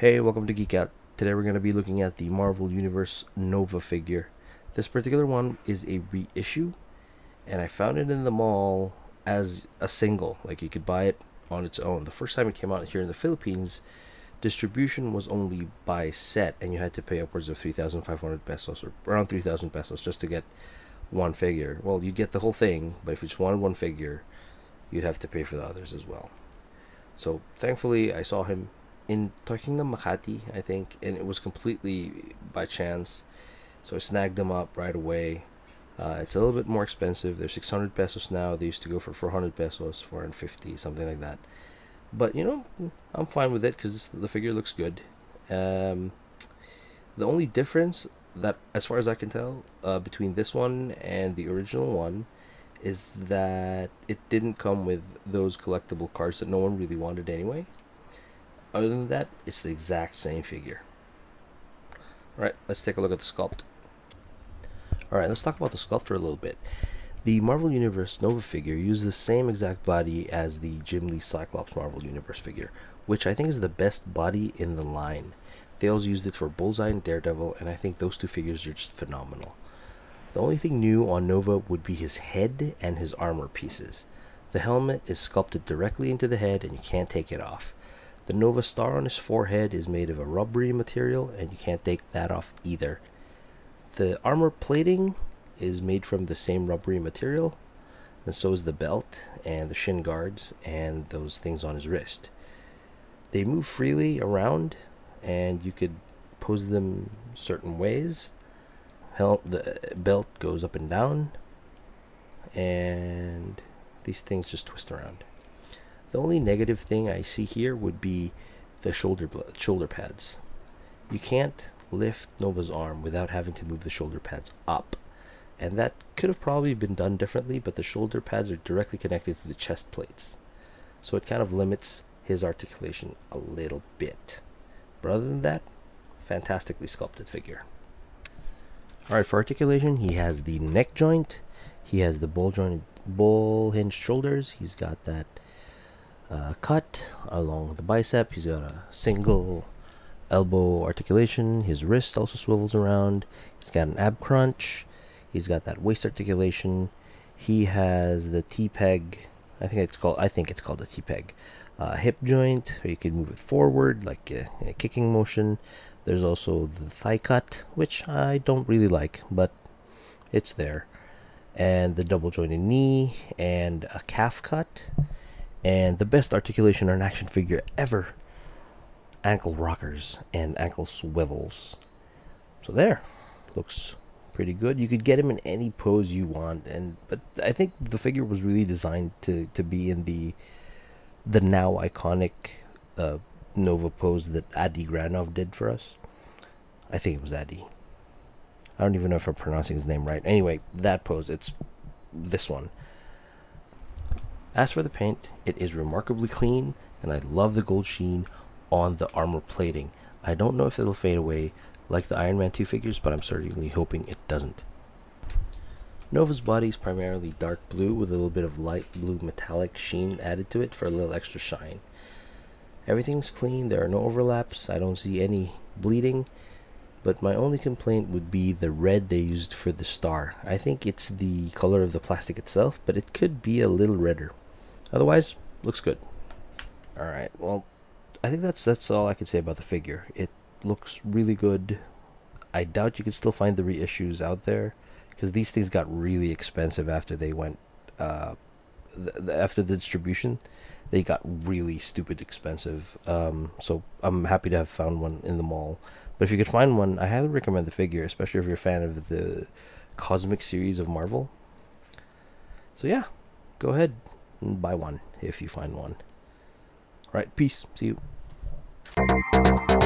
Hey, welcome to Geek Out. Today we're going to be looking at the Marvel Universe Nova figure. This particular one is a reissue, and I found it in the mall as a single. Like, you could buy it on its own. The first time it came out here in the Philippines, distribution was only by set, and you had to pay upwards of 3,500 pesos, or around 3,000 pesos, just to get one figure. Well, you'd get the whole thing, but if you just wanted one figure, you'd have to pay for the others as well. So, thankfully, I saw him in Toy Kingdom Makati, I think, and it was completely by chance. So I snagged them up right away. It's a little bit more expensive. They're 600 pesos now. They used to go for 400 pesos, 450, something like that. But you know, I'm fine with it because the figure looks good. The only difference that, as far as I can tell, between this one and the original one, is that it didn't come with those collectible cards that no one really wanted anyway. Other than that, it's the exact same figure. Alright, let's take a look at the sculpt. Alright, let's talk about the sculpt for a little bit. The Marvel Universe Nova figure uses the same exact body as the Jim Lee Cyclops Marvel Universe figure, which I think is the best body in the line. They also used it for Bullseye and Daredevil, and I think those two figures are just phenomenal. The only thing new on Nova would be his head and his armor pieces. The helmet is sculpted directly into the head and you can't take it off. The Nova star on his forehead is made of a rubbery material, and you can't take that off either. The armor plating is made from the same rubbery material, and so is the belt and the shin guards and those things on his wrist. They move freely around, and you could pose them certain ways. The belt goes up and down, and these things just twist around. The only negative thing I see here would be the shoulder pads. You can't lift Nova's arm without having to move the shoulder pads up. And that could have probably been done differently, but the shoulder pads are directly connected to the chest plates. So it kind of limits his articulation a little bit. But other than that, fantastically sculpted figure. Alright, for articulation, he has the neck joint. He has the bull hinged shoulders. He's got that cut along the bicep. He's got a single elbow articulation. His wrist also swivels around. He's got an ab crunch. He's got that waist articulation. He has the T-peg. I think it's called the T-peg hip joint, where you can move it forward like a kicking motion. There's also the thigh cut, which I don't really like, but it's there. And the double jointed knee and a calf cut. And the best articulation on an action figure ever, ankle rockers and ankle swivels. So there, looks pretty good. You could get him in any pose you want, but I think the figure was really designed to be in the now iconic Nova pose that Adi Granov did for us. I think it was Adi. I don't even know if I'm pronouncing his name right. Anyway, that pose, it's this one. As for the paint, it is remarkably clean, and I love the gold sheen on the armor plating. I don't know if it'll fade away like the Iron Man 2 figures, but I'm certainly hoping it doesn't. Nova's body is primarily dark blue with a little bit of light blue metallic sheen added to it for a little extra shine. Everything's clean, there are no overlaps, I don't see any bleeding, but my only complaint would be the red they used for the star. I think it's the color of the plastic itself, but it could be a little redder. Otherwise, looks good. Alright, well, I think that's all I can say about the figure. It looks really good. I doubt you could still find the reissues out there, because these things got really expensive after they went, after the distribution. They got really stupid expensive. So I'm happy to have found one in the mall. But if you could find one, I highly recommend the figure, especially if you're a fan of the Cosmic series of Marvel. So yeah, go ahead and buy one if you find one. Alright, peace. See you.